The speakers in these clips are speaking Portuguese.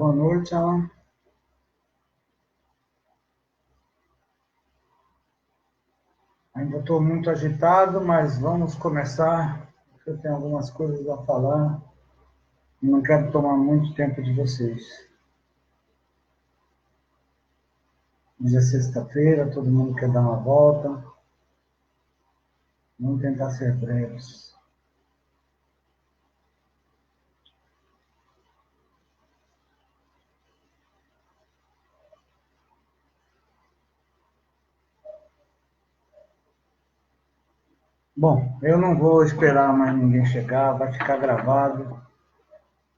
Boa noite, Alan. Ainda estou muito agitado, mas vamos começar. Eu tenho algumas coisas a falar e não quero tomar muito tempo de vocês. Hoje é sexta-feira, todo mundo quer dar uma volta. Vamos tentar ser breves. Bom, eu não vou esperar mais ninguém chegar, vai ficar gravado.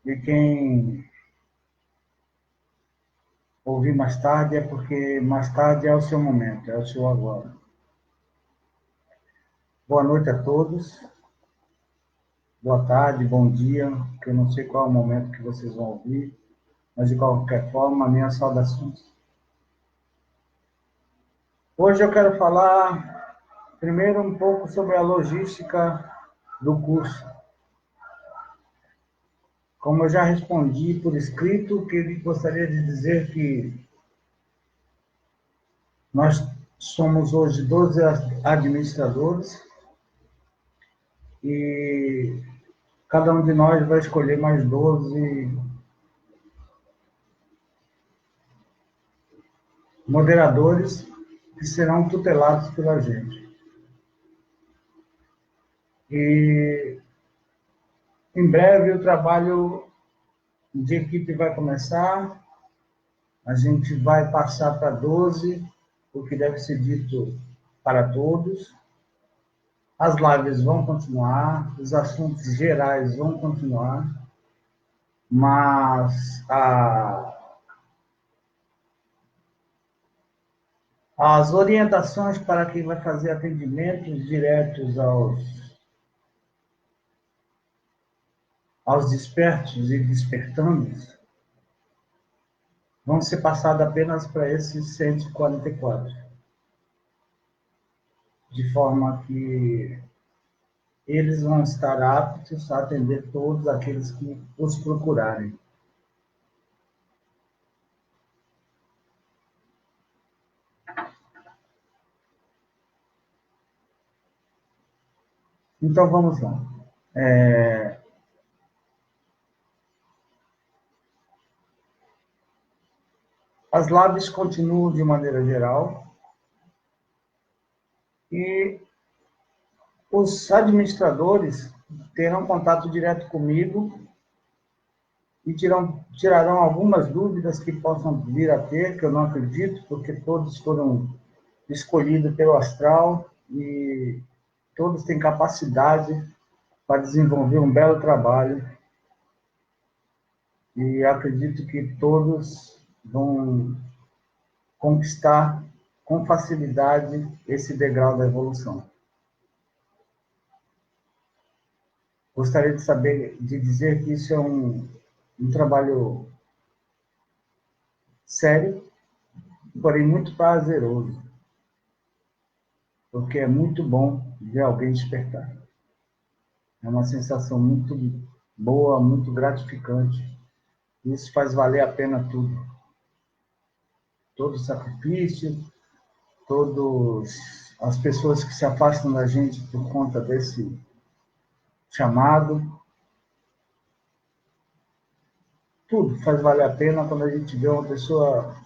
E quem ouvir mais tarde é porque mais tarde é o seu momento, é o seu agora. Boa noite a todos. Boa tarde, bom dia, que eu não sei qual é o momento que vocês vão ouvir, mas de qualquer forma, minhas saudações. Hoje eu quero falar primeiro um pouco sobre a logística do curso. Como eu já respondi por escrito, gostaria de dizer que nós somos hoje 12 administradores e cada um de nós vai escolher mais 12 moderadores que serão tutelados pela gente. E em breve o trabalho de equipe vai começar, a gente vai passar para 12, o que deve ser dito para todos. As lives vão continuar, os assuntos gerais vão continuar, mas as orientações para quem vai fazer atendimentos diretos aos despertos e despertandos vão ser passadas apenas para esses 144, de forma que eles vão estar aptos a atender todos aqueles que os procurarem. Então, vamos lá. As lives continuam de maneira geral e os administradores terão contato direto comigo e tirarão algumas dúvidas que possam vir a ter, que eu não acredito, porque todos foram escolhidos pelo astral e todos têm capacidade para desenvolver um belo trabalho. E acredito que todos vão conquistar com facilidade esse degrau da evolução. Gostaria de dizer que isso é um trabalho sério, porém muito prazeroso, porque é muito bom ver alguém despertar. É uma sensação muito boa, muito gratificante. Isso faz valer a pena tudo. Todo o sacrifício, todas as pessoas que se afastam da gente por conta desse chamado. Tudo faz valer a pena quando a gente vê uma pessoa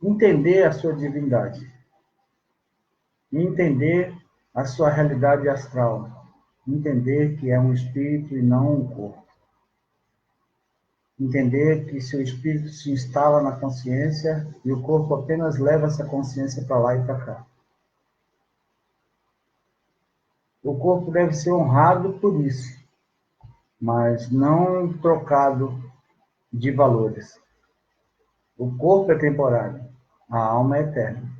entender a sua divindade, entender a sua realidade astral, entender que é um espírito e não um corpo, entender que seu espírito se instala na consciência e o corpo apenas leva essa consciência para lá e para cá. O corpo deve ser honrado por isso, mas não trocado de valores. O corpo é temporário, a alma é eterna.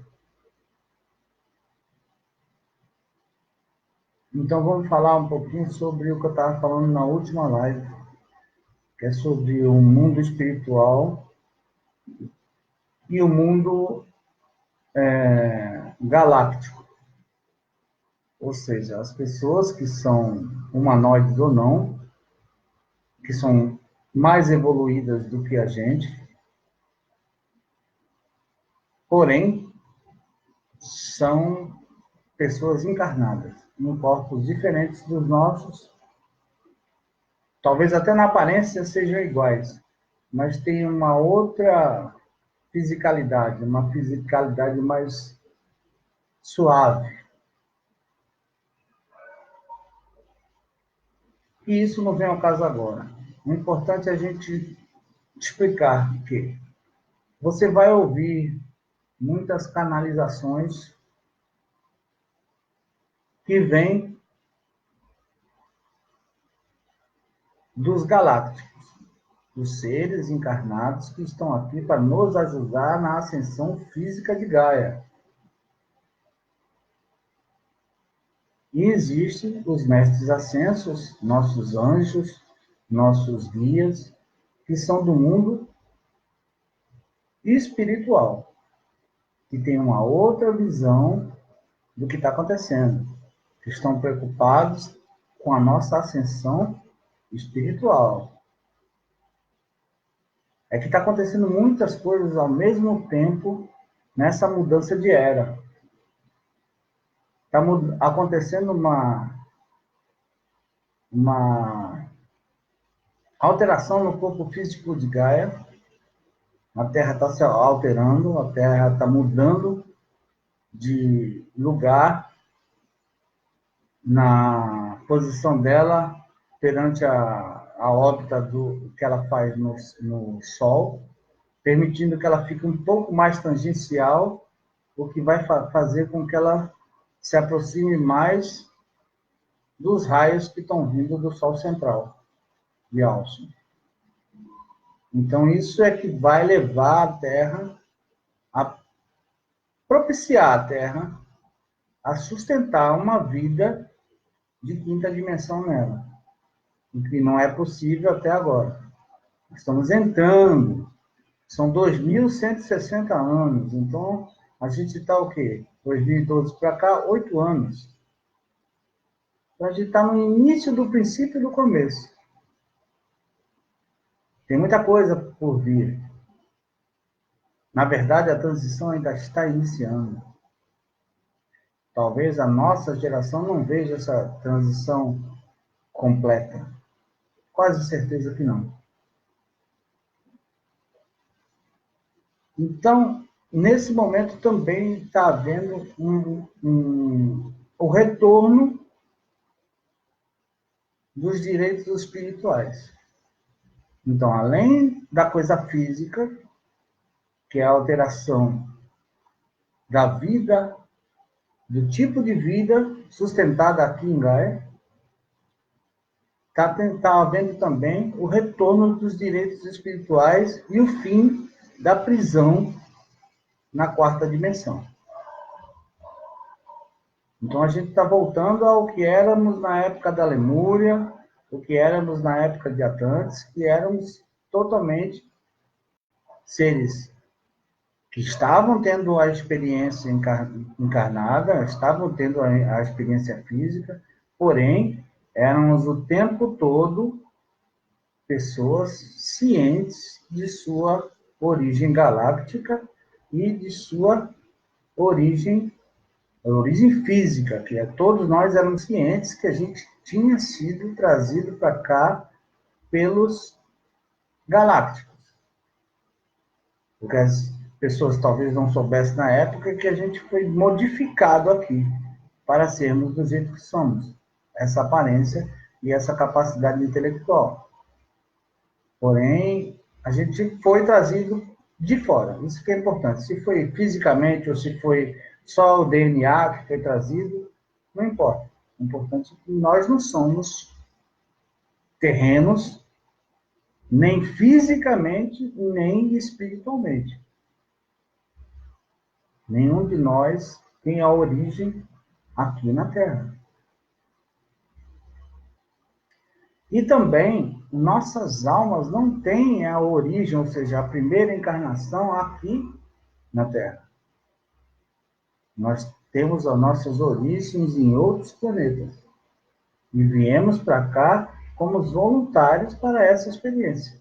Então vamos falar um pouquinho sobre o que eu estava falando na última live, que é sobre o mundo espiritual e o mundo galáctico. Ou seja, as pessoas que são humanoides ou não, que são mais evoluídas do que a gente, porém, são pessoas encarnadas, em corpos diferentes dos nossos, talvez até na aparência sejam iguais, mas tem uma outra fisicalidade, uma fisicalidade mais suave. E isso não vem ao caso agora. O importante é a gente explicar que você vai ouvir muitas canalizações que vêm dos galácticos, dos seres encarnados que estão aqui para nos ajudar na ascensão física de Gaia. E existem os mestres ascensos, nossos anjos, nossos guias, que são do mundo espiritual, que tem uma outra visão do que está acontecendo, que estão preocupados com a nossa ascensão espiritual. É que está acontecendo muitas coisas ao mesmo tempo nessa mudança de era. Está acontecendo uma alteração no corpo físico de Gaia. A Terra está se alterando, a Terra está mudando de lugar na posição dela perante a órbita que ela faz no Sol, permitindo que ela fique um pouco mais tangencial, o que vai fazer com que ela se aproxime mais dos raios que estão vindo do Sol central de Alson. Então, isso é que vai levar a Terra a propiciar a Terra a sustentar uma vida de quinta dimensão nela, o que não é possível até agora. Estamos entrando, são 2.160 anos, então a gente está o quê? 2012 para cá, 8 anos. Então a gente está no início do princípio e do começo. Tem muita coisa por vir. Na verdade, a transição ainda está iniciando. Talvez a nossa geração não veja essa transição completa. Quase certeza que não. Então, nesse momento também está havendo o retorno dos direitos espirituais. Então, além da coisa física, que é a alteração da vida, do tipo de vida sustentada aqui em Gaia, está havendo também o retorno dos direitos espirituais e o fim da prisão na quarta dimensão. Então, a gente está voltando ao que éramos na época da Lemúria, o que éramos na época de Atlantis, que éramos totalmente seres que estavam tendo a experiência encarnada, estavam tendo a experiência física, porém, éramos o tempo todo pessoas cientes de sua origem galáctica e de sua origem física, que todos nós éramos cientes que a gente tinha sido trazido para cá pelos galácticos. Porque as pessoas talvez não soubessem na época que a gente foi modificado aqui para sermos do jeito que somos. Essa aparência e essa capacidade intelectual. Porém, a gente foi trazido de fora. Isso que é importante. Se foi fisicamente ou se foi só o DNA que foi trazido, não importa. O importante é que nós não somos terrenos, nem fisicamente, nem espiritualmente. Nenhum de nós tem a origem aqui na Terra. E também, nossas almas não têm a origem, ou seja, a primeira encarnação aqui na Terra. Nós temos as nossas origens em outros planetas. E viemos para cá como voluntários para essa experiência.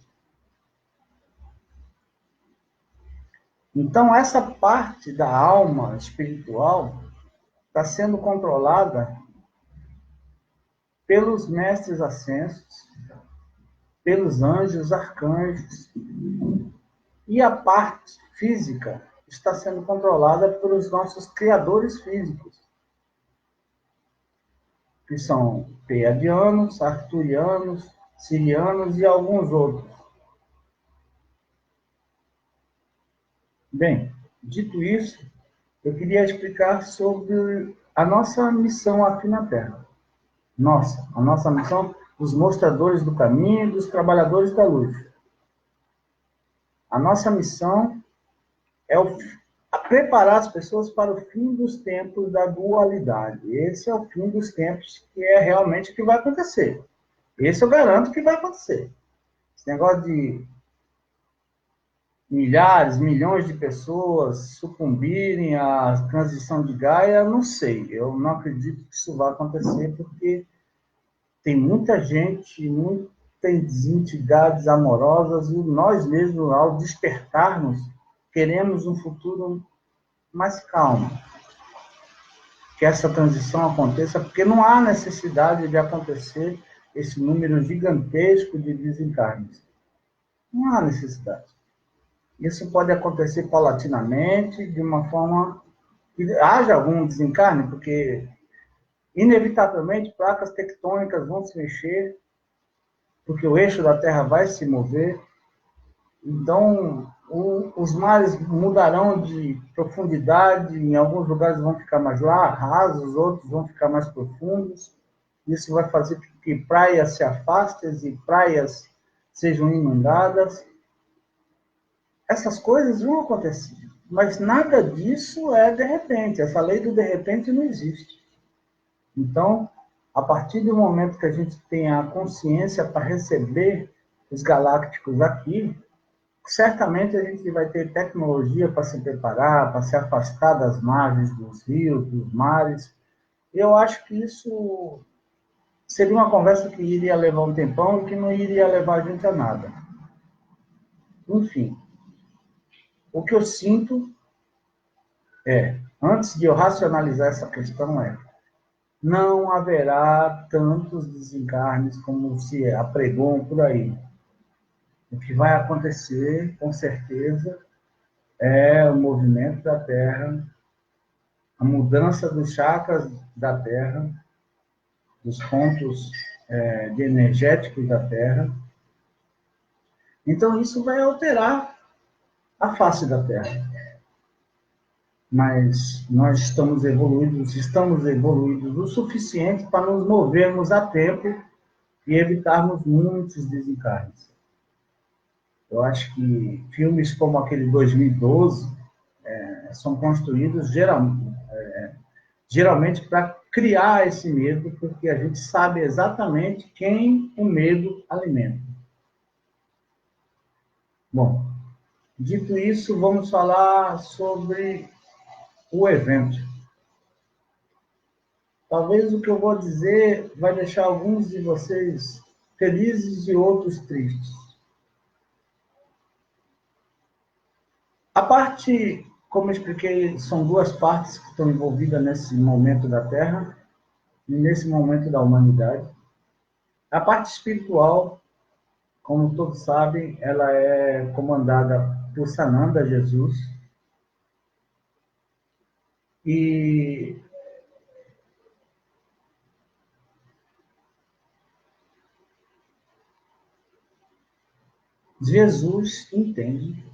Então, essa parte da alma espiritual está sendo controlada pelos mestres ascensos, pelos anjos, arcanjos, e a parte física está sendo controlada pelos nossos criadores físicos, que são pleiadianos, arcturianos, sirianos e alguns outros. Bem, dito isso, eu queria explicar sobre a nossa missão aqui na Terra. A nossa missão dos mostradores do caminho e dos trabalhadores da luz. A nossa missão é preparar as pessoas para o fim dos tempos da dualidade. Esse é o fim dos tempos que é realmente o que vai acontecer. Esse eu garanto que vai acontecer. Esse negócio de milhares, milhões de pessoas sucumbirem à transição de Gaia, eu não sei. Eu não acredito que isso vai acontecer, porque tem muita gente, muitas entidades amorosas, e nós mesmos, ao despertarmos, queremos um futuro mais calmo. Que essa transição aconteça, porque não há necessidade de acontecer esse número gigantesco de desencarnes. Não há necessidade. Isso pode acontecer paulatinamente, de uma forma que haja algum desencarne, porque, inevitavelmente, placas tectônicas vão se mexer, porque o eixo da Terra vai se mover. Então, os mares mudarão de profundidade, em alguns lugares vão ficar mais rasos, outros vão ficar mais profundos. Isso vai fazer com que praias se afastem e praias sejam inundadas. Essas coisas vão acontecer, mas nada disso é de repente. Essa lei do de repente não existe. Então, a partir do momento que a gente tem a consciência para receber os galácticos aqui, certamente a gente vai ter tecnologia para se preparar, para se afastar das margens dos rios, dos mares. Eu acho que isso seria uma conversa que iria levar um tempão e que não iria levar a gente a nada. Enfim, o que eu sinto antes de eu racionalizar essa questão, não haverá tantos desencarnes como se apregoam por aí. O que vai acontecer, com certeza, é o movimento da Terra, a mudança dos chakras da Terra, dos pontos de energéticos da Terra. Então, isso vai alterar a face da Terra. Mas nós estamos evoluídos o suficiente para nos movermos a tempo e evitarmos muitos desencarnes. Eu acho que filmes como aquele 2012 são construídos geralmente para criar esse medo, porque a gente sabe exatamente quem o medo alimenta. Bom, dito isso, vamos falar sobre o evento. Talvez o que eu vou dizer vai deixar alguns de vocês felizes e outros tristes. A parte, como eu expliquei, são duas partes que estão envolvidas nesse momento da Terra e nesse momento da humanidade. A parte espiritual, como todos sabem, ela é comandada por Sananda Jesus. E Jesus entende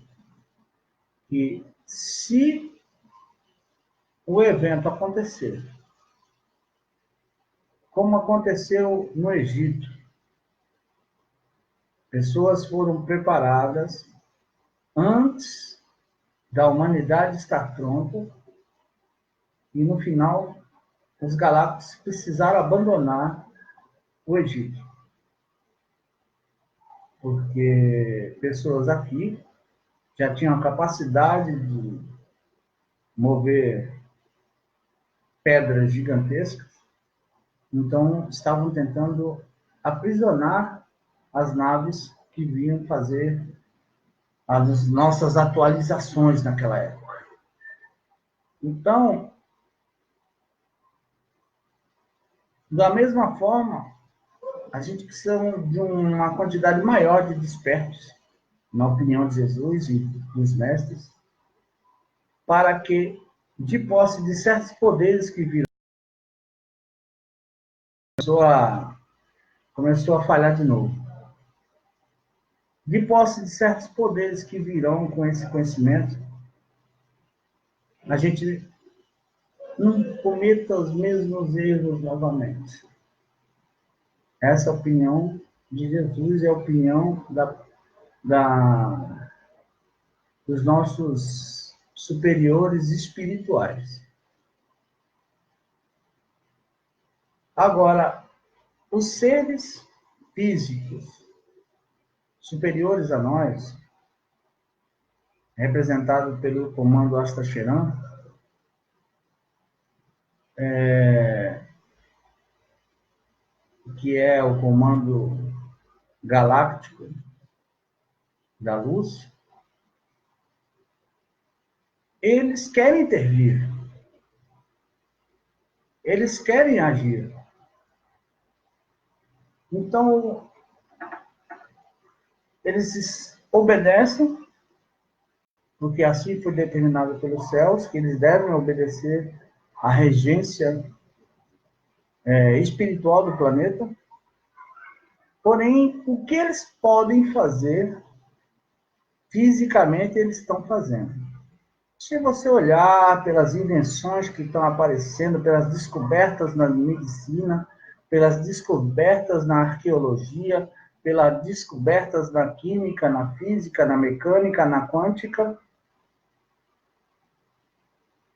que se o evento acontecer, como aconteceu no Egito, pessoas foram preparadas antes da humanidade estar pronta e, no final, os galácticos precisaram abandonar o Egito. Porque pessoas aqui já tinham a capacidade de mover pedras gigantescas, então estavam tentando aprisionar as naves que vinham fazer as nossas atualizações naquela época. Então, da mesma forma, a gente precisa de uma quantidade maior de despertos, na opinião de Jesus e dos mestres, para que, de posse de certos poderes que viram, começou a falhar de novo. De posse de certos poderes que virão com esse conhecimento, a gente não cometa os mesmos erros novamente. Essa é a opinião de Jesus, é a opinião dos nossos superiores espirituais. Agora, os seres físicos superiores a nós, representados pelo comando Astacheran, que é o comando galáctico da luz, eles querem intervir. Eles querem agir. Então, eles obedecem, porque assim foi determinado pelos céus, que eles devem obedecer à regência espiritual do planeta. Porém, o que eles podem fazer, fisicamente, eles estão fazendo. Se você olhar pelas invenções que estão aparecendo, pelas descobertas na medicina, pelas descobertas na arqueologia, pelas descobertas na química, na física, na mecânica, na quântica,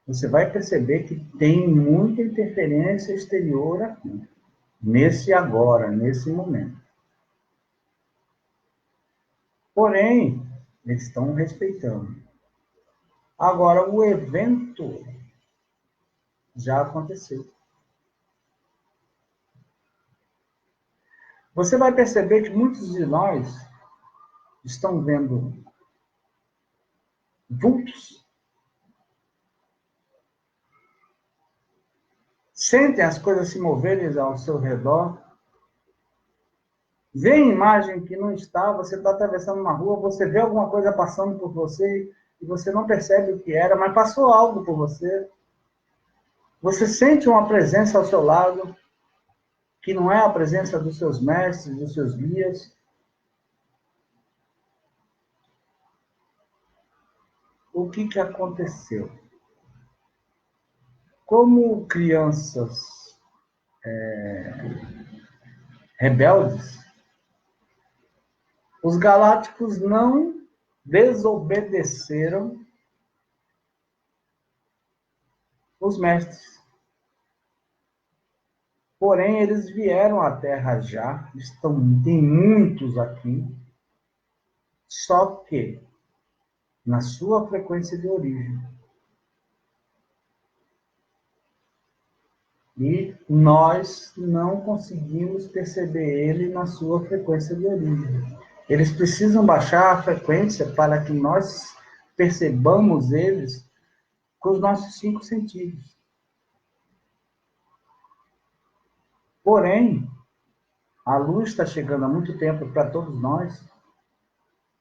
você vai perceber que tem muita interferência exterior aqui, nesse agora, nesse momento. Porém, eles estão respeitando. Agora, o evento já aconteceu. Você vai perceber que muitos de nós estão vendo vultos, sentem as coisas se moverem ao seu redor, vê imagem que não está, você está atravessando uma rua, você vê alguma coisa passando por você e você não percebe o que era, mas passou algo por você. Você sente uma presença ao seu lado, que não é a presença dos seus mestres, dos seus guias. O que aconteceu? Como crianças rebeldes, os galácticos não desobedeceram os mestres. Porém, eles vieram à Terra já, tem muitos aqui, só que na sua frequência de origem. E nós não conseguimos perceber ele na sua frequência de origem. Eles precisam baixar a frequência para que nós percebamos eles com os nossos 5 sentidos. Porém, a luz está chegando há muito tempo para todos nós,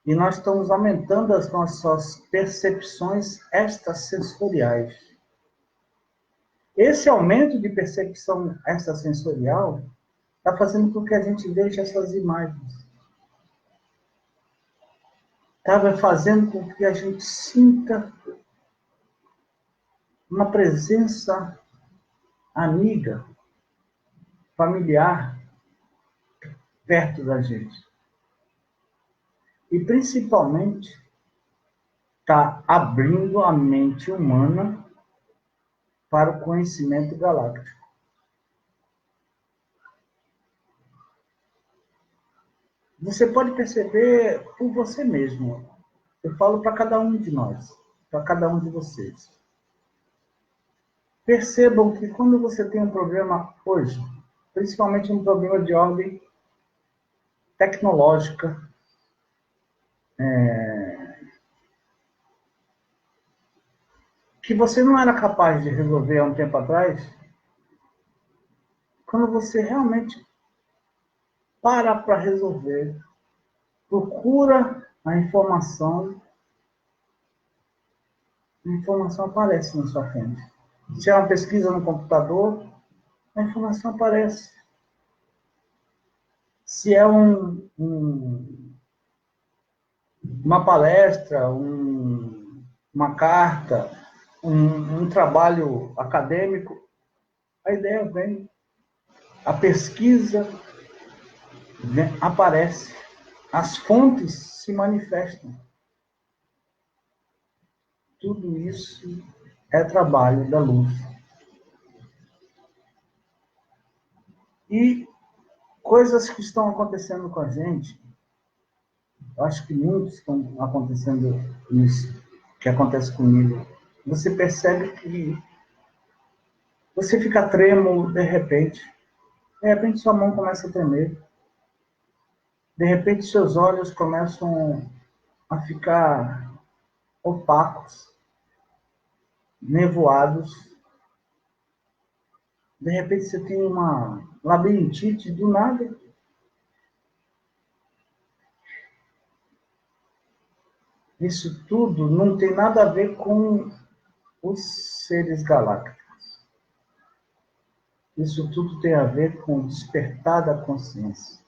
e nós estamos aumentando as nossas percepções extrasensoriais. Esse aumento de percepção extrasensorial está fazendo com que a gente veja essas imagens. Está fazendo com que a gente sinta uma presença amiga, familiar, perto da gente. E, principalmente, está abrindo a mente humana para o conhecimento galáctico. Você pode perceber por você mesmo. Eu falo para cada um de nós, para cada um de vocês. Percebam que quando você tem um problema hoje, principalmente um problema de ordem tecnológica, que você não era capaz de resolver há um tempo atrás, quando você realmente para resolver, procura a informação aparece na sua frente. Se é uma pesquisa no computador, a informação aparece. Se é uma palestra, uma carta, um trabalho acadêmico, a ideia vem, a pesquisa aparece, as fontes se manifestam. Tudo isso é trabalho da luz. E coisas que estão acontecendo com a gente, eu acho que muitos estão acontecendo isso, que acontece comigo. Você percebe que você fica trêmulo de repente sua mão começa a tremer, de repente seus olhos começam a ficar opacos, nevoados, de repente você tem uma labirintite do nada. Isso tudo não tem nada a ver com os seres galácticos. Isso tudo tem a ver com o despertar da consciência.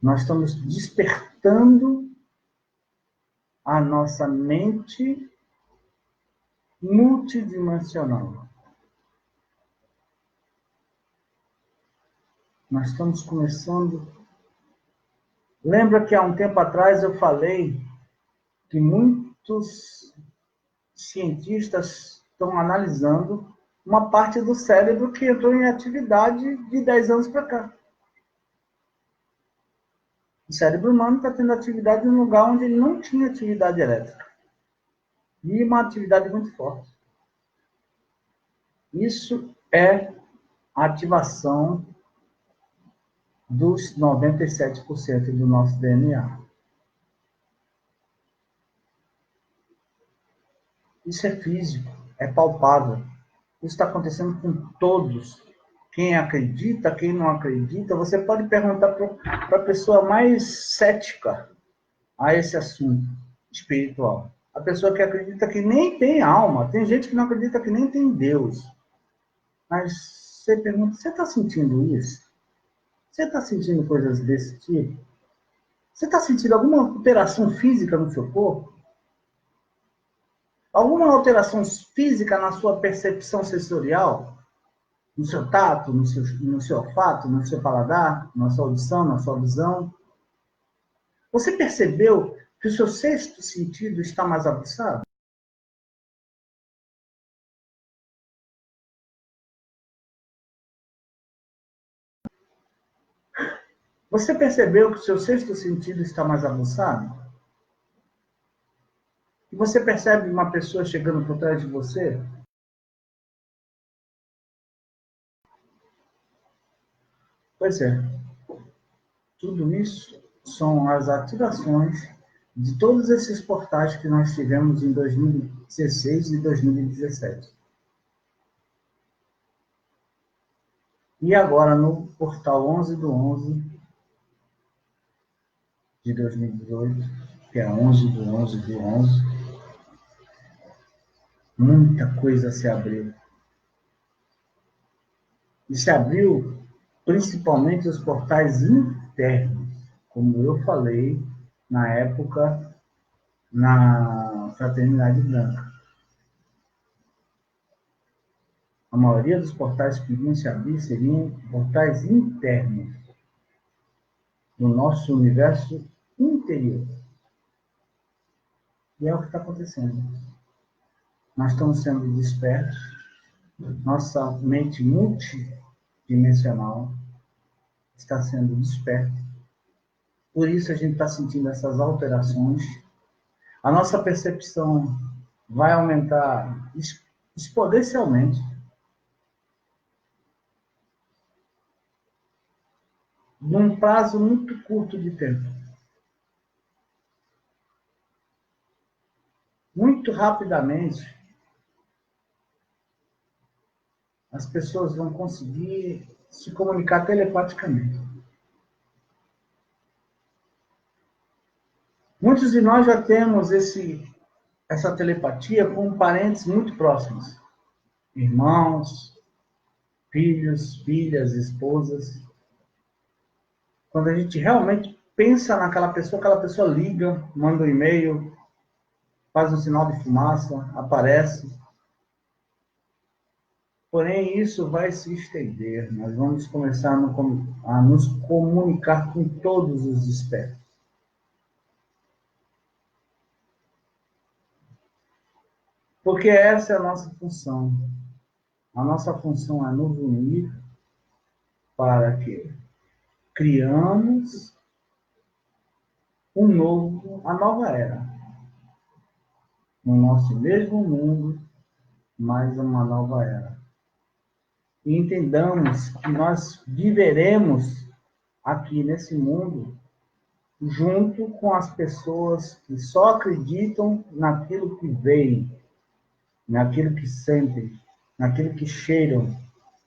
Nós estamos despertando a nossa mente multidimensional. Nós estamos começando. Lembra que há um tempo atrás eu falei que muitos cientistas estão analisando uma parte do cérebro que entrou em atividade de 10 anos para cá. O cérebro humano está tendo atividade em um lugar onde ele não tinha atividade elétrica. E uma atividade muito forte. Isso é a ativação dos 97% do nosso DNA. Isso é físico, é palpável. Isso está acontecendo com todos. Quem acredita, quem não acredita, você pode perguntar para a pessoa mais cética a esse assunto espiritual. A pessoa que acredita que nem tem alma. Tem gente que não acredita que nem tem Deus. Mas você pergunta, você está sentindo isso? Você está sentindo coisas desse tipo? Você está sentindo alguma alteração física no seu corpo? Alguma alteração física na sua percepção sensorial? No seu tato, no seu olfato, no seu paladar, na sua audição, na sua visão? Você percebeu que o seu sexto sentido está mais aguçado? Você percebeu que o seu sexto sentido está mais aguçado? E você percebe uma pessoa chegando por trás de você? Pois é. Tudo isso são as ativações de todos esses portais que nós tivemos em 2016 e 2017. E agora no portal 11/11 de 2018, que é 11/11/11, muita coisa se abriu. E se abriu principalmente os portais internos, como eu falei na época na Fraternidade Branca. A maioria dos portais que iriam se abrir seriam portais internos do nosso universo interior. E é o que está acontecendo. Nós estamos sendo despertos, nossa mente multidimensional está sendo desperta. Por isso a gente está sentindo essas alterações. A nossa percepção vai aumentar exponencialmente. Num prazo muito curto de tempo. Muito rapidamente, as pessoas vão conseguir se comunicar telepaticamente. Muitos de nós já temos essa telepatia com parentes muito próximos. Irmãos, filhos, filhas, esposas. Quando a gente realmente pensa naquela pessoa, aquela pessoa liga, manda um e-mail, faz um sinal de fumaça, aparece. Porém, isso vai se estender. Nós vamos começar a nos comunicar com todos os espectros. Porque essa é a nossa função. A nossa função é nos unir para que criamos a nova era. No nosso mesmo mundo, mais uma nova era. E entendamos que nós viveremos aqui nesse mundo junto com as pessoas que só acreditam naquilo que veem, naquilo que sentem, naquilo que cheiram,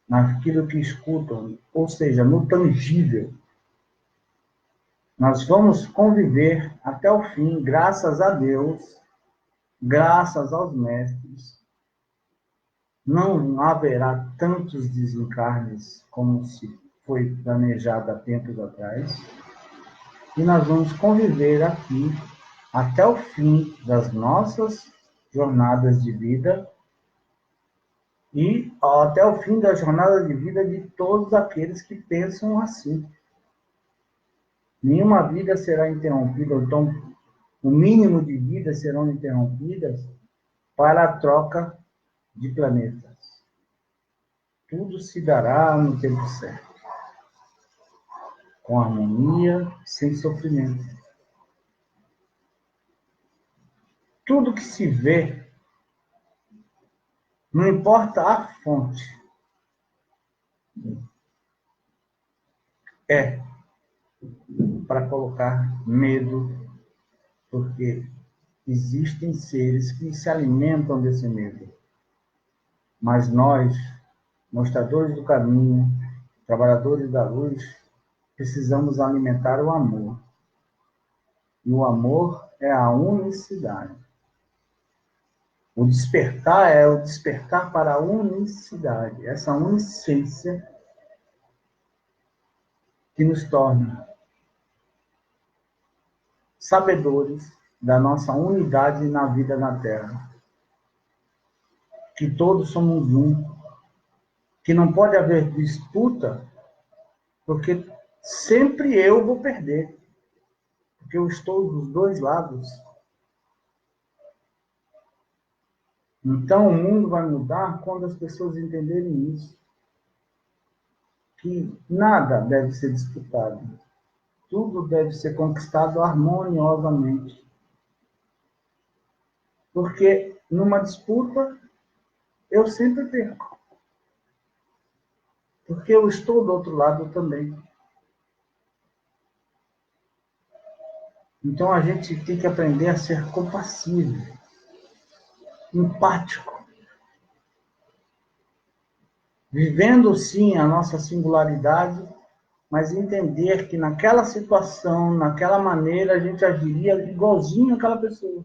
naquilo que escutam, ou seja, no tangível. Nós vamos conviver até o fim, graças a Deus, graças aos mestres. Não haverá tantos desencarnes como se foi planejado há tempos atrás. E nós vamos conviver aqui até o fim das nossas jornadas de vida e até o fim da jornada de vida de todos aqueles que pensam assim. Nenhuma vida será interrompida, então o mínimo de vidas serão interrompidas para a troca de planetas. Tudo se dará no tempo certo, com harmonia, sem sofrimento. Tudo que se vê, não importa a fonte, é para colocar medo, porque existem seres que se alimentam desse medo. Mas nós, mostradores do caminho, trabalhadores da luz, precisamos alimentar o amor. E o amor é a unicidade. O despertar é o despertar para a unicidade, essa unicência que nos torna sabedores da nossa unidade na vida na Terra. Que todos somos um, que não pode haver disputa, porque sempre eu vou perder, porque eu estou dos dois lados. Então, o mundo vai mudar quando as pessoas entenderem isso. Que nada deve ser disputado. Tudo deve ser conquistado harmoniosamente. Porque numa disputa, eu sempre perco. Porque eu estou do outro lado também. Então, a gente tem que aprender a ser compassivo, empático. Vivendo, sim, a nossa singularidade, mas entender que naquela situação, naquela maneira, a gente agiria igualzinho àquela pessoa.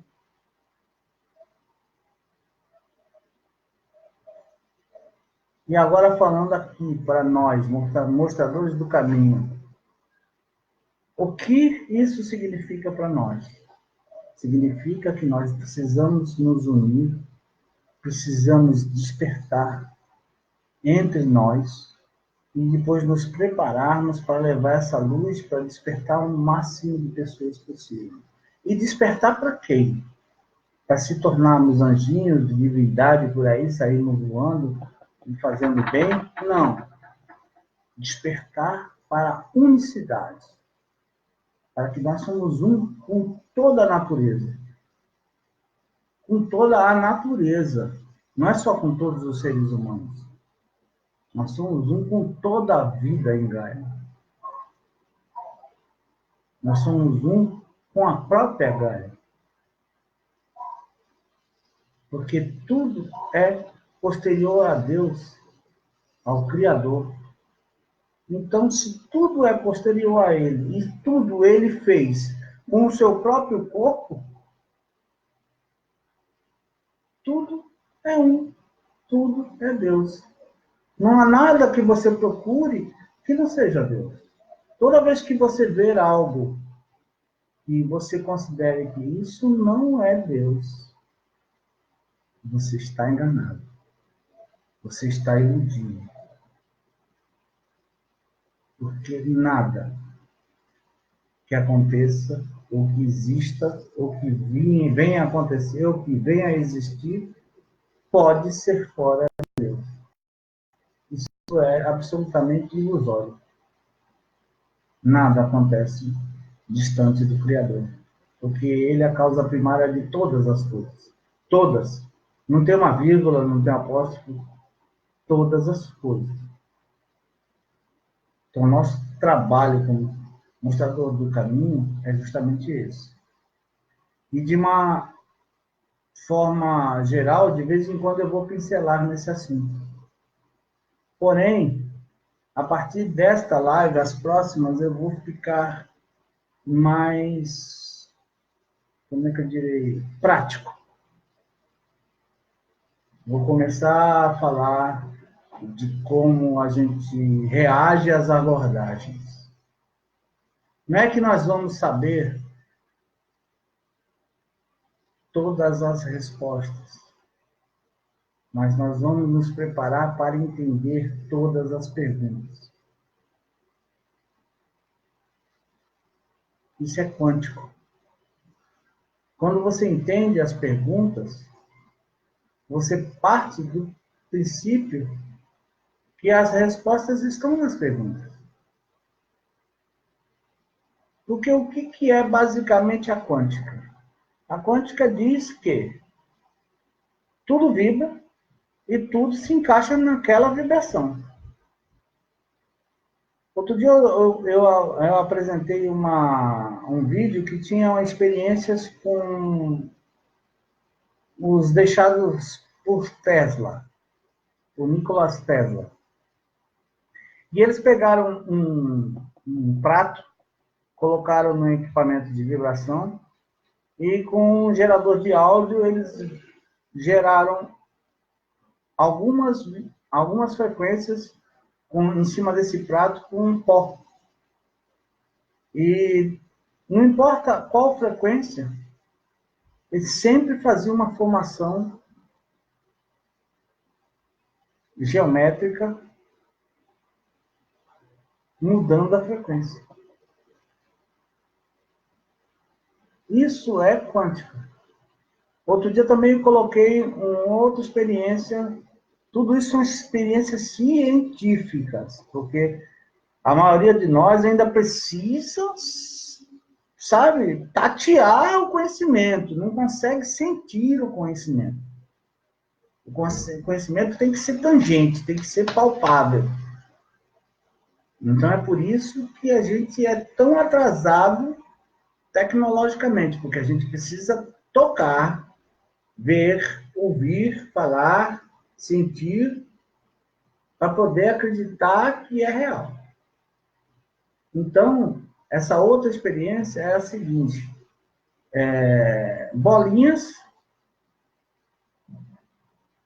E agora falando aqui para nós, mostradores do caminho, o que isso significa para nós? Significa que nós precisamos nos unir, precisamos despertar entre nós e depois nos prepararmos para levar essa luz para despertar o máximo de pessoas possível. E despertar para quem? Para se tornarmos anjinhos de divindade por aí, sairmos voando e fazendo bem? Não. Despertar para a unicidade. Para que nós somos um com toda a natureza. Com toda a natureza. Não é só com todos os seres humanos. Nós somos um com toda a vida em Gaia. Nós somos um com a própria Gaia. Porque tudo é posterior a Deus. ao Criador. Então, se tudo é posterior a ele, e tudo ele fez com o seu próprio corpo, tudo é um, tudo é Deus. Não há nada que você procure que não seja Deus. Toda vez que você ver algo e você considere que isso não é Deus, você está enganado. Você está iludido. Porque nada que aconteça, ou que exista, ou que venha a acontecer, ou que venha a existir, pode ser fora de Deus. Isso é absolutamente ilusório. Nada acontece distante do Criador. Porque ele é a causa primária de todas as coisas. Todas. Não tem uma vírgula, não tem apóstrofo. Todas as coisas. Então, o nosso trabalho como mostrador do caminho é justamente esse. E de uma forma geral, de vez em quando eu vou pincelar nesse assunto. Porém, a partir desta live, as próximas, eu vou ficar mais, como é que eu direi, prático. Vou começar a falar de como a gente reage às abordagens. Não é que nós vamos saber todas as respostas, mas nós vamos nos preparar para entender todas as perguntas. Isso é quântico. Quando você entende as perguntas, você parte do princípio que as respostas estão nas perguntas. Porque o que é basicamente a quântica? A quântica diz que tudo vibra e tudo se encaixa naquela vibração. Outro dia eu apresentei um vídeo que tinha experiências com os deixados por Tesla, por Nikola Tesla. E eles pegaram um prato, colocaram no equipamento de vibração e com um gerador de áudio eles geraram algumas frequências em cima desse prato com um pó. E não importa qual frequência, ele sempre fazia uma formação geométrica mudando a frequência. Isso é quântica. Outro dia também coloquei uma outra experiência. Tudo isso são experiências científicas, porque a maioria de nós ainda precisa, sabe, tatear o conhecimento, não consegue sentir o conhecimento. O conhecimento tem que ser tangente, tem que ser palpável. Então é por isso que a gente é tão atrasado tecnologicamente, porque a gente precisa tocar, ver, ouvir, falar, sentir, para poder acreditar que é real. Então, essa outra experiência é a seguinte: bolinhas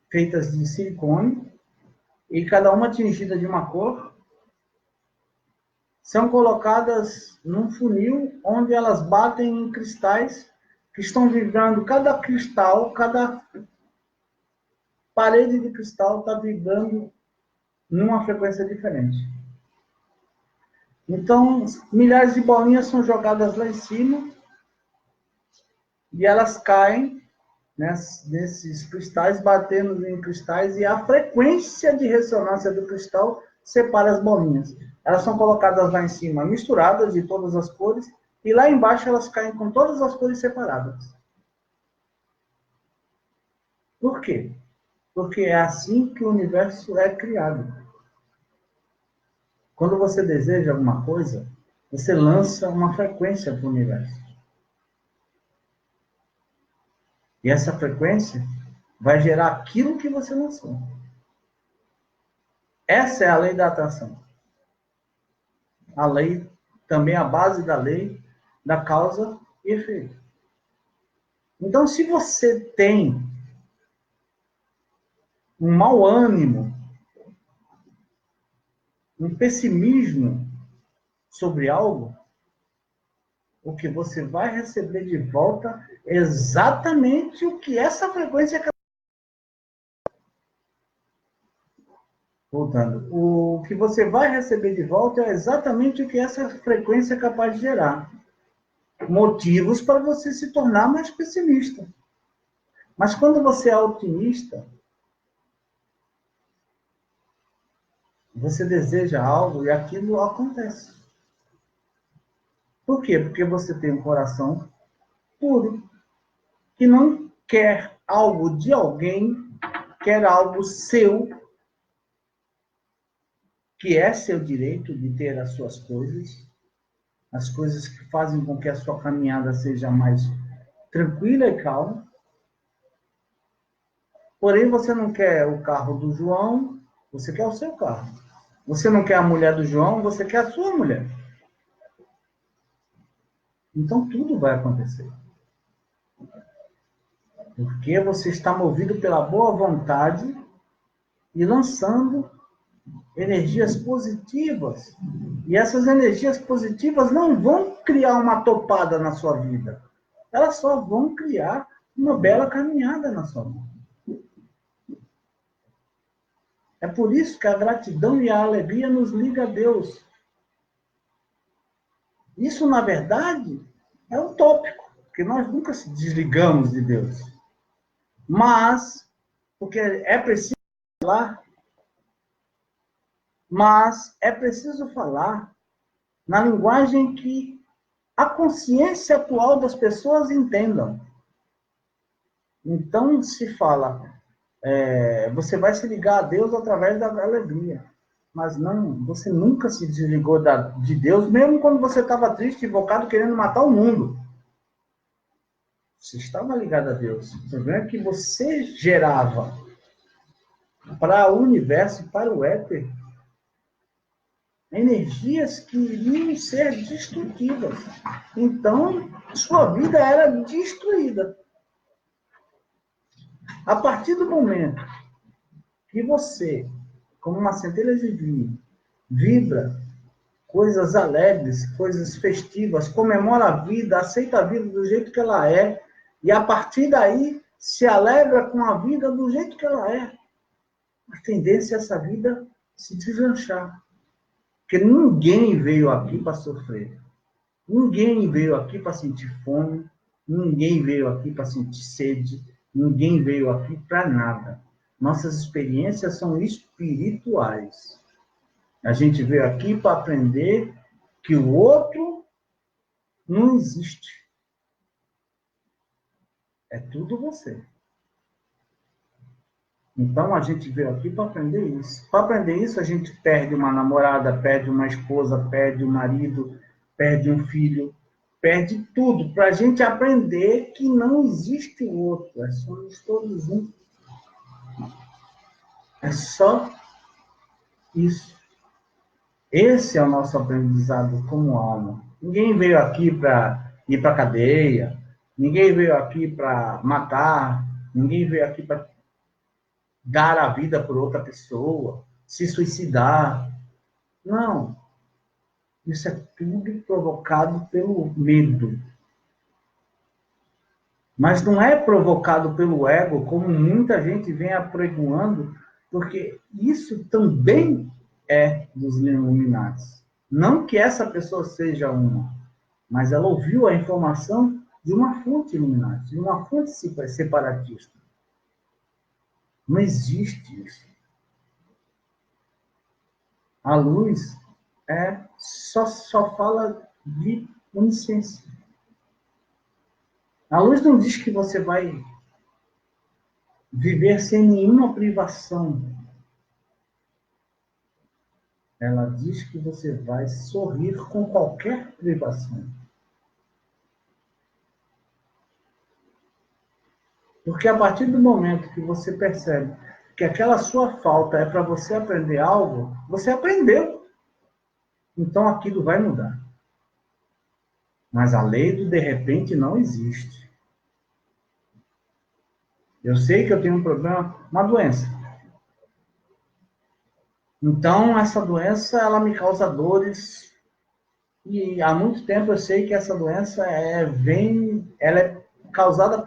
feitas de silicone, e cada uma tingida de uma cor, são colocadas num funil onde elas batem em cristais que estão vibrando, cada cristal, cada parede de cristal está vibrando numa frequência diferente. Então, milhares de bolinhas são jogadas lá em cima e elas caem nesses cristais, batendo em cristais, e a frequência de ressonância do cristal separa as bolinhas. Elas são colocadas lá em cima, misturadas de todas as cores, e lá embaixo elas caem com todas as cores separadas. Por quê? Porque é assim que o universo é criado. Quando você deseja alguma coisa, você lança uma frequência para o universo. E essa frequência vai gerar aquilo que você lançou. Essa é a lei da atração. A lei, também a base da lei da causa e efeito. Então, se você tem um mau ânimo, um pessimismo sobre algo, o que você vai receber de volta é exatamente o que essa frequência... Voltando, o que você vai receber de volta é exatamente o que essa frequência é capaz de gerar. Motivos para você se tornar mais pessimista. Mas quando você é otimista, você deseja algo e aquilo acontece. Por quê? Porque você tem um coração puro, que não quer algo de alguém, quer algo seu, que é seu direito de ter as suas coisas, as coisas que fazem com que a sua caminhada seja mais tranquila e calma. Porém, você não quer o carro do João, você quer o seu carro. Você não quer a mulher do João, você quer a sua mulher. Então, tudo vai acontecer. Porque você está movido pela boa vontade e lançando energias positivas. E essas energias positivas não vão criar uma topada na sua vida. Elas só vão criar uma bela caminhada na sua vida. É por isso que a gratidão e a alegria nos liga a Deus. Isso, na verdade, é utópico, porque nós nunca se desligamos de Deus. Mas, porque é preciso falar, na linguagem que a consciência atual das pessoas entendam. Então, se fala, você vai se ligar a Deus através da alegria. Mas não, você nunca se desligou de Deus, mesmo quando você estava triste, invocado, querendo matar o mundo. Você estava ligado a Deus. O problema é que você gerava para o universo, para o éter, energias que iriam ser destrutivas. Então, sua vida era destruída. A partir do momento que você, como uma centelha divina, vibra coisas alegres, coisas festivas, comemora a vida, aceita a vida do jeito que ela é, e a partir daí se alegra com a vida do jeito que ela é, a tendência é essa vida se deslanchar. Porque ninguém veio aqui para sofrer. Ninguém veio aqui para sentir fome. Ninguém veio aqui para sentir sede. Ninguém veio aqui para nada. Nossas experiências são espirituais. A gente veio aqui para aprender que o outro não existe. É tudo você. Então, a gente veio aqui para aprender isso. Para aprender isso, a gente perde uma namorada, perde uma esposa, perde um marido, perde um filho, perde tudo, para a gente aprender que não existe o outro, somos todos um. É só isso. Esse é o nosso aprendizado como alma. Ninguém veio aqui para ir para a cadeia, ninguém veio aqui para matar, ninguém veio aqui para dar a vida por outra pessoa, se suicidar. Não. Isso é tudo provocado pelo medo. Mas não é provocado pelo ego, como muita gente vem apregoando, porque isso também é dos Illuminatis. Não que essa pessoa seja uma, mas ela ouviu a informação de uma fonte Illuminati, de uma fonte separatista. Não existe isso. A luz só fala de onisciência. A luz não diz que você vai viver sem nenhuma privação. Ela diz que você vai sorrir com qualquer privação. Porque a partir do momento que você percebe que aquela sua falta é para você aprender algo, você aprendeu. Então aquilo vai mudar. Mas a lei do de repente não existe. Eu sei que eu tenho um problema, uma doença. Então essa doença, ela me causa dores. E há muito tempo eu sei que essa doença ela é causada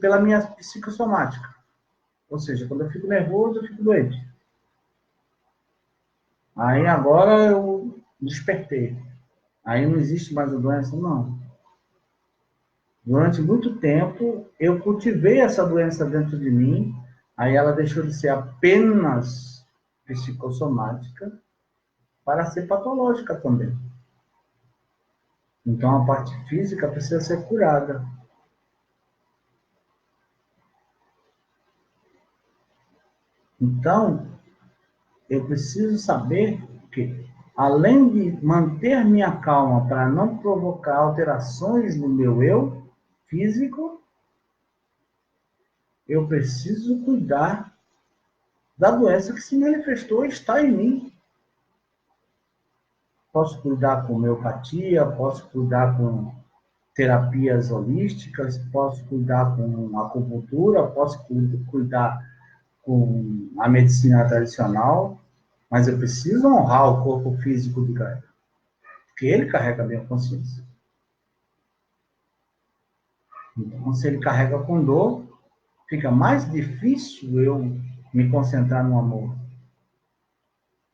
pela minha psicossomática. Ou seja, quando eu fico nervoso, eu fico doente. Aí agora eu despertei. Aí não existe mais a doença? Não. Durante muito tempo, eu cultivei essa doença dentro de mim, aí ela deixou de ser apenas psicossomática para ser patológica também. Então, a parte física precisa ser curada. Então, eu preciso saber que, além de manter minha calma para não provocar alterações no meu eu físico, eu preciso cuidar da doença que se manifestou e está em mim. Posso cuidar com homeopatia, posso cuidar com terapias holísticas, posso cuidar com acupuntura, posso cuidar com a medicina tradicional, mas eu preciso honrar o corpo físico de Gaia, porque ele carrega a minha consciência. Então, se ele carrega com dor, fica mais difícil eu me concentrar no amor.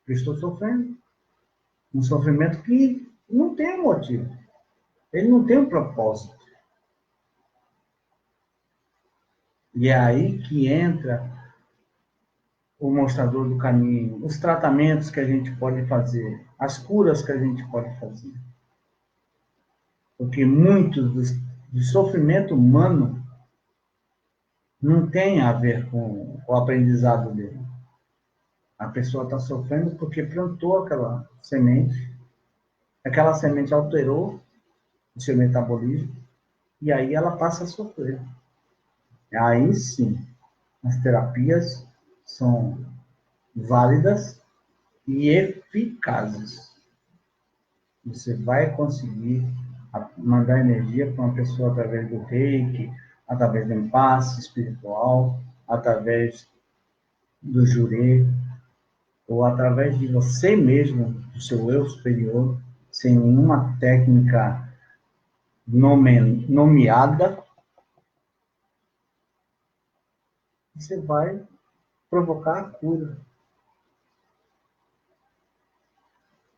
Eu estou sofrendo. Um sofrimento que não tem motivo. Ele não tem um propósito. E é aí que entra o mostrador do caminho, os tratamentos que a gente pode fazer, as curas que a gente pode fazer. Porque muito do sofrimento humano não tem a ver com o aprendizado dele. A pessoa está sofrendo porque plantou aquela semente alterou o seu metabolismo, e aí ela passa a sofrer. Aí sim, as terapias são válidas e eficazes. Você vai conseguir mandar energia para uma pessoa através do reiki, através do impasse espiritual, através do jurê, ou através de você mesmo, do seu eu superior, sem nenhuma técnica nomeada, você vai provocar a cura.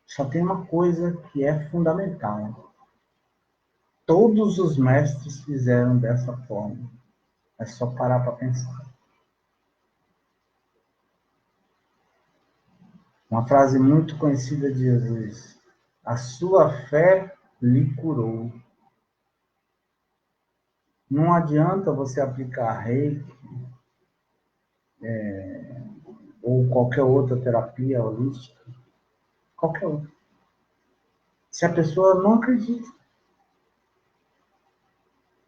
Só tem uma coisa que é fundamental. Todos os mestres fizeram dessa forma. É só parar para pensar. Uma frase muito conhecida de Jesus: a sua fé lhe curou. Não adianta você aplicar reiki ou qualquer outra terapia holística, qualquer outra, se a pessoa não acredita,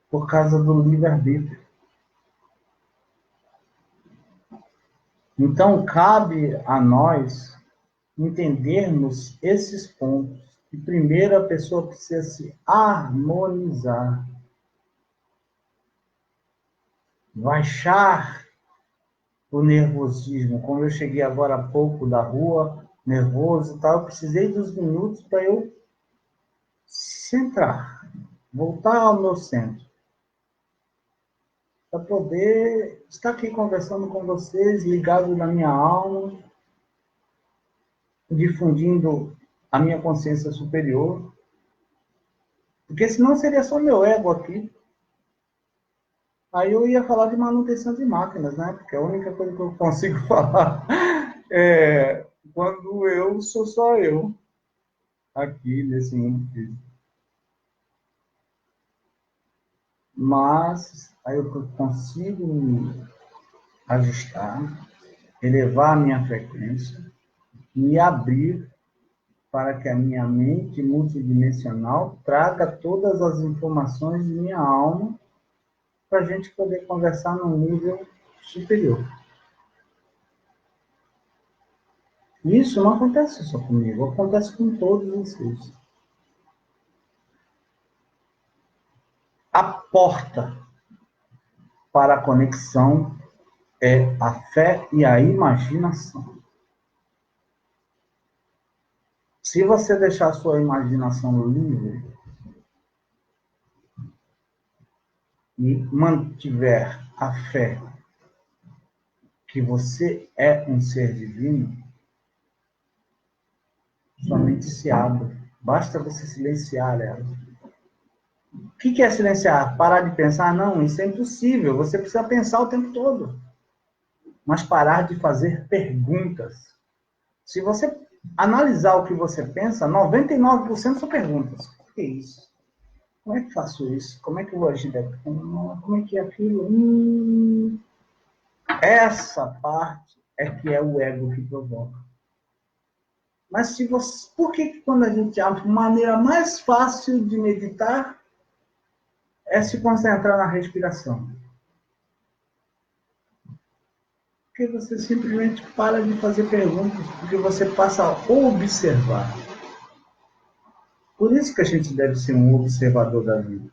por causa do livre-arbítrio. Então, cabe a nós entendermos esses pontos. E primeiro a pessoa precisa se harmonizar, baixar o nervosismo. Como eu cheguei agora há pouco da rua, nervoso e tal, eu precisei dos minutos para eu centrar, voltar ao meu centro, para poder estar aqui conversando com vocês, ligado na minha alma, difundindo a minha consciência superior, porque senão seria só meu ego aqui. Aí eu ia falar de manutenção de máquinas, né? Porque a única coisa que eu consigo falar é quando eu sou só eu aqui nesse mundo físico. Mas aí eu consigo me ajustar, elevar a minha frequência, me abrir para que a minha mente multidimensional traga todas as informações de minha alma para a gente poder conversar num nível superior. Isso não acontece só comigo, acontece com todos vocês. A porta para a conexão é a fé e a imaginação. Se você deixar a sua imaginação livre e mantiver a fé que você é um ser divino, sua mente se abre. Basta você silenciar ela. O que é silenciar? Parar de pensar? Não, isso é impossível. Você precisa pensar o tempo todo. Mas parar de fazer perguntas. Se você analisar o que você pensa, 99% são perguntas. Por que isso? Como é que faço isso? Como é que eu vou agir daqui? Como é que é aquilo? Essa parte é que é o ego que provoca. Mas se você, por que quando a gente a maneira mais fácil de meditar é se concentrar na respiração? Porque você simplesmente para de fazer perguntas, porque você passa a observar. Por isso que a gente deve ser um observador da vida.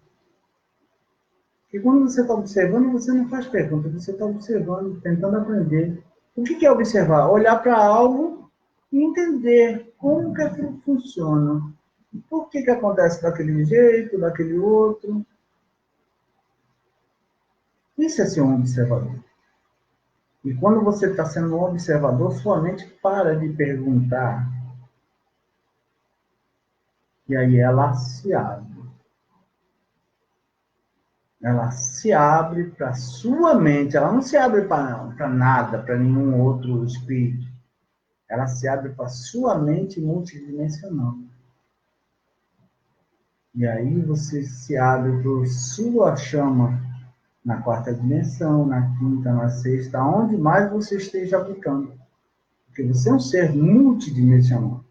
Porque quando você está observando, você não faz pergunta, você está observando, tentando aprender. O que é observar? Olhar para algo e entender como que aquilo funciona. Por que acontece daquele jeito, daquele outro. Isso é ser um observador. E quando você está sendo um observador, sua mente para de perguntar. E aí ela se abre. Ela se abre para sua mente. Ela não se abre para nada, para nenhum outro espírito. Ela se abre para sua mente multidimensional. E aí você se abre para sua chama na quarta dimensão, na quinta, na sexta, onde mais você esteja aplicando. Porque você é um ser multidimensional.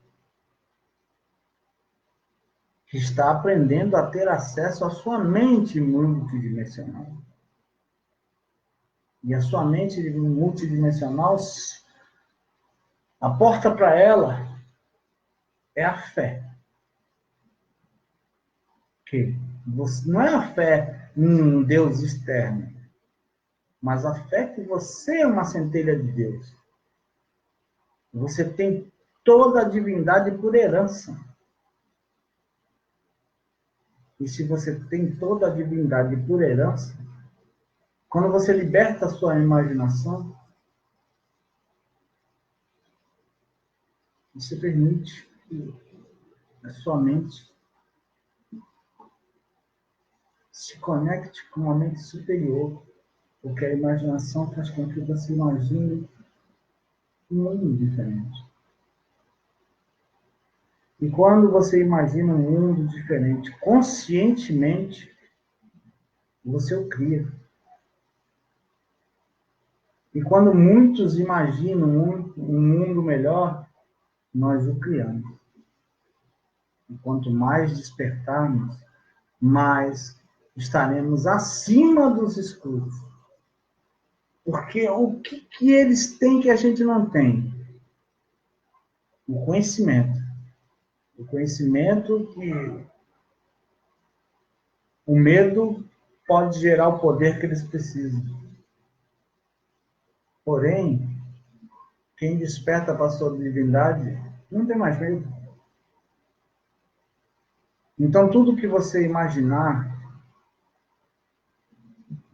Que está aprendendo a ter acesso à sua mente multidimensional. E a sua mente multidimensional, a porta para ela é a fé. Que você, não é a fé em um Deus externo, mas a fé que você é uma centelha de Deus. Você tem toda a divindade por herança. E se você tem toda a divindade por herança, quando você liberta a sua imaginação, você permite que a sua mente se conecte com uma mente superior, porque a imaginação faz com que você imagine um mundo diferente. E quando você imagina um mundo diferente, conscientemente, você o cria. E quando muitos imaginam um mundo melhor, nós o criamos. E quanto mais despertarmos, mais estaremos acima dos escuros. Porque o que eles têm que a gente não tem? O conhecimento. O conhecimento que o medo pode gerar o poder que eles precisam. Porém, quem desperta para a sua divindade não tem mais medo. Então, tudo que você imaginar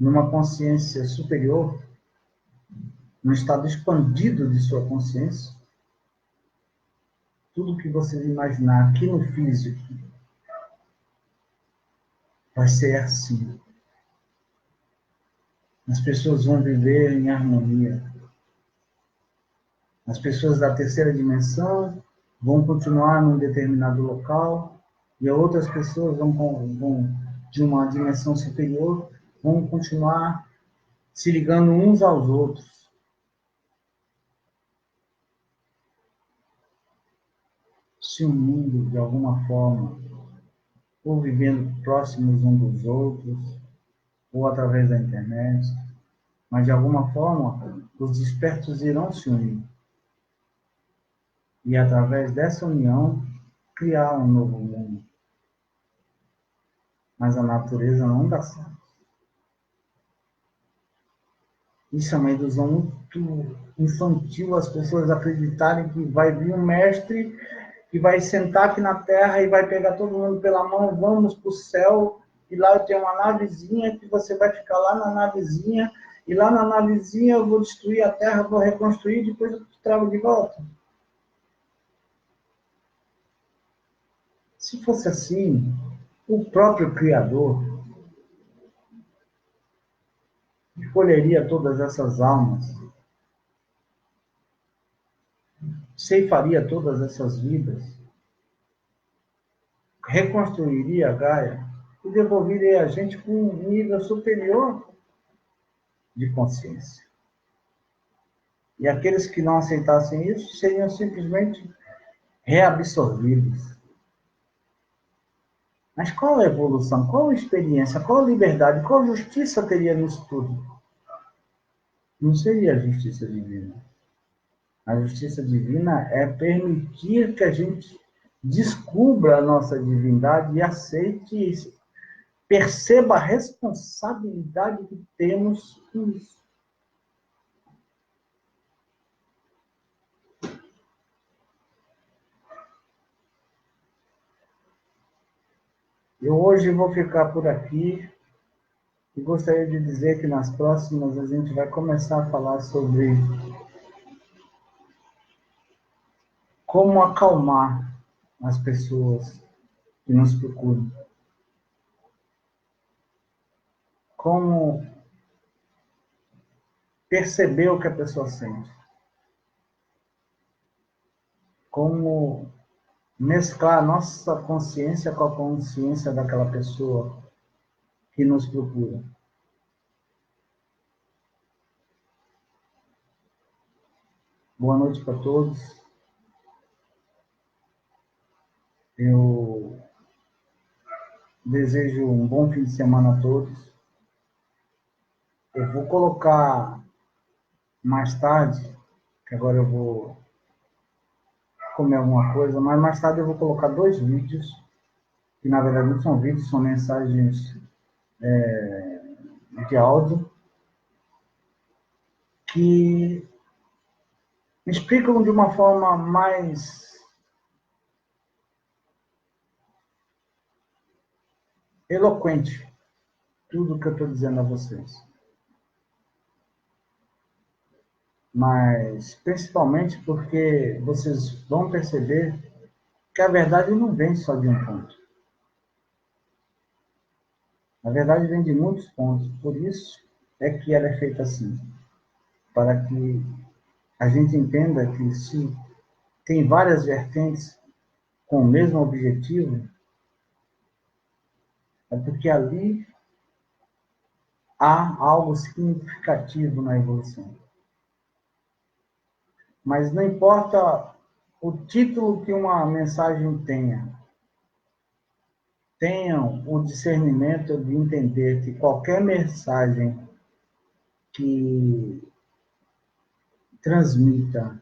numa consciência superior, num estado expandido de sua consciência, tudo que você imaginar aqui no físico vai ser assim. As pessoas vão viver em harmonia. As pessoas da terceira dimensão vão continuar num determinado local e outras pessoas vão de uma dimensão superior vão continuar se ligando uns aos outros. Se unindo de alguma forma, ou vivendo próximos uns dos outros, ou através da internet, mas de alguma forma os despertos irão se unir. e, através dessa união, criar um novo mundo. Mas a natureza não dá certo. Isso é uma ilusão muito infantil, as pessoas acreditarem que vai vir um mestre que vai sentar aqui na Terra e vai pegar todo mundo pela mão, vamos para o céu, e lá eu tenho uma navezinha que você vai ficar lá na navezinha, e lá na navezinha eu vou destruir a Terra, vou reconstruir, depois eu te trago de volta. Se fosse assim, o próprio Criador escolheria todas essas almas, ceifaria todas essas vidas, reconstruiria a Gaia e devolveria a gente com um nível superior de consciência. E aqueles que não aceitassem isso seriam simplesmente reabsorvidos. Mas qual a evolução, qual a experiência, qual a liberdade, qual justiça teria nisso tudo? Não seria a justiça divina. A justiça divina é permitir que a gente descubra a nossa divindade e aceite isso. Perceba a responsabilidade que temos com isso. Eu hoje vou ficar por aqui e gostaria de dizer que nas próximas a gente vai começar a falar sobre como acalmar as pessoas que nos procuram. Como perceber o que a pessoa sente. Como mesclar a nossa consciência com a consciência daquela pessoa que nos procura. Boa noite para todos. Eu desejo um bom fim de semana a todos. Eu vou colocar mais tarde, que agora eu vou comer alguma coisa, mas mais tarde eu vou colocar 2 vídeos, que na verdade não são vídeos, são mensagens de áudio, que explicam de uma forma mais eloquente tudo o que eu estou dizendo a vocês. Mas principalmente porque vocês vão perceber que a verdade não vem só de um ponto. A verdade vem de muitos pontos, por isso é que ela é feita assim, para que a gente entenda que se tem várias vertentes com o mesmo objetivo, é porque ali há algo significativo na evolução. Mas não importa o título que uma mensagem tenham o discernimento de entender que qualquer mensagem que transmita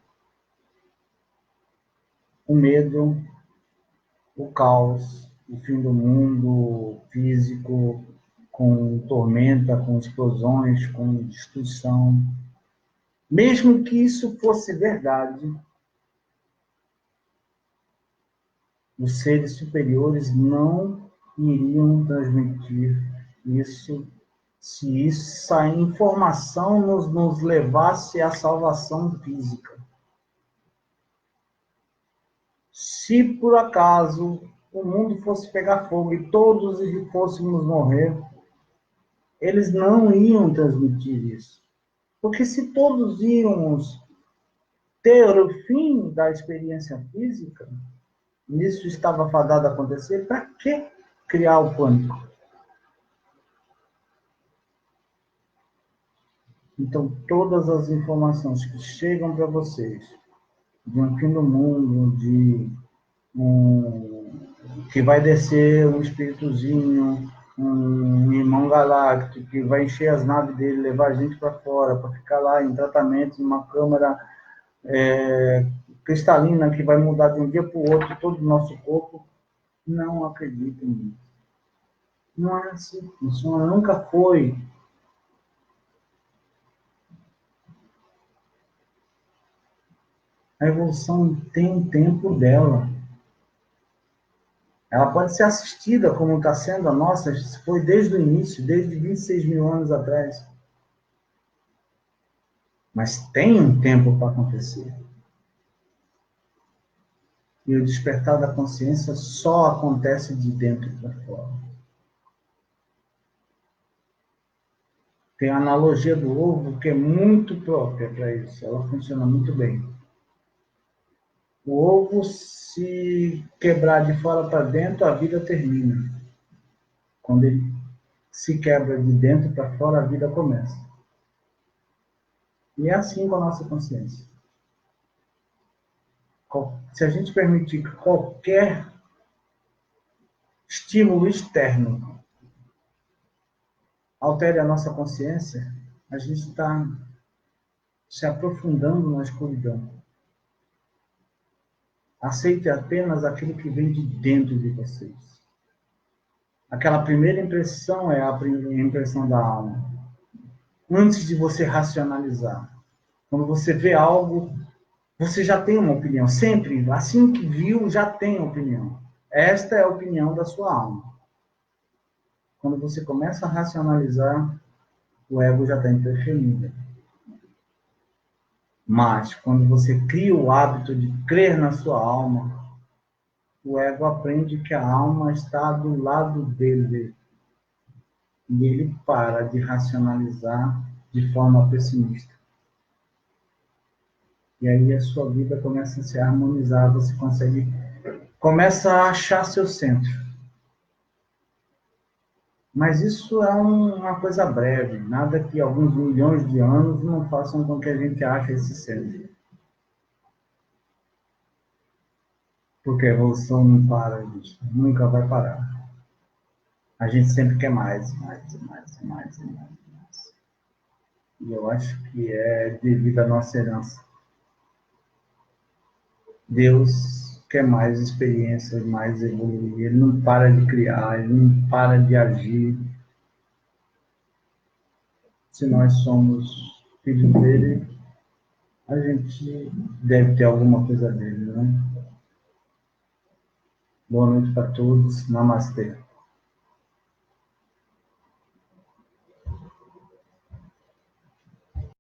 o medo, o caos, o fim do mundo físico, com tormenta, com explosões, com destruição, mesmo que isso fosse verdade, os seres superiores não iriam transmitir isso se essa informação nos levasse à salvação física. Se por acaso o mundo fosse pegar fogo e todos fôssemos morrer, eles não iam transmitir isso. Porque se todos íamos ter o fim da experiência física, isso estava fadado a acontecer, para que criar o pânico? Então, todas as informações que chegam para vocês, de um fim do mundo, que vai descer um espíritozinho, um irmão galáctico, que vai encher as naves dele, levar a gente para fora, para ficar lá em tratamento, numa câmara cristalina que vai mudar de um dia para o outro todo o nosso corpo. Não acreditem nisso. Não é assim que funciona, nunca foi. A evolução tem um tempo dela. Ela pode ser assistida, como está sendo a nossa, foi desde o início, desde 26 mil anos atrás. Mas tem um tempo para acontecer. E o despertar da consciência só acontece de dentro para fora. Tem a analogia do ovo que é muito própria para isso. Ela funciona muito bem. O ovo, se quebrar de fora para dentro, a vida termina. Quando ele se quebra de dentro para fora, a vida começa. E é assim com a nossa consciência. Se a gente permitir que qualquer estímulo externo altere a nossa consciência, a gente está se aprofundando na escuridão. Aceite apenas aquilo que vem de dentro de vocês. Aquela primeira impressão é a primeira impressão da alma. Antes de você racionalizar. Quando você vê algo, você já tem uma opinião. Sempre, assim que viu, já tem opinião. Esta é a opinião da sua alma. Quando você começa a racionalizar, o ego já está interferindo. Mas, quando você cria o hábito de crer na sua alma, o ego aprende que a alma está do lado dele. E ele para de racionalizar de forma pessimista. E aí a sua vida começa a se harmonizar, você começa a achar seu centro. Mas isso é uma coisa breve, nada que alguns milhões de anos não façam com que a gente ache esse centro. Porque a evolução não para, gente, nunca vai parar. A gente sempre quer mais, mais, mais, mais, mais. E eu acho que é devido à nossa herança. Deus quer mais experiência, mais evoluir. Ele não para de criar, ele não para de agir. Se nós somos filhos dele, a gente deve ter alguma coisa dele, né? Boa noite para todos. Namastê.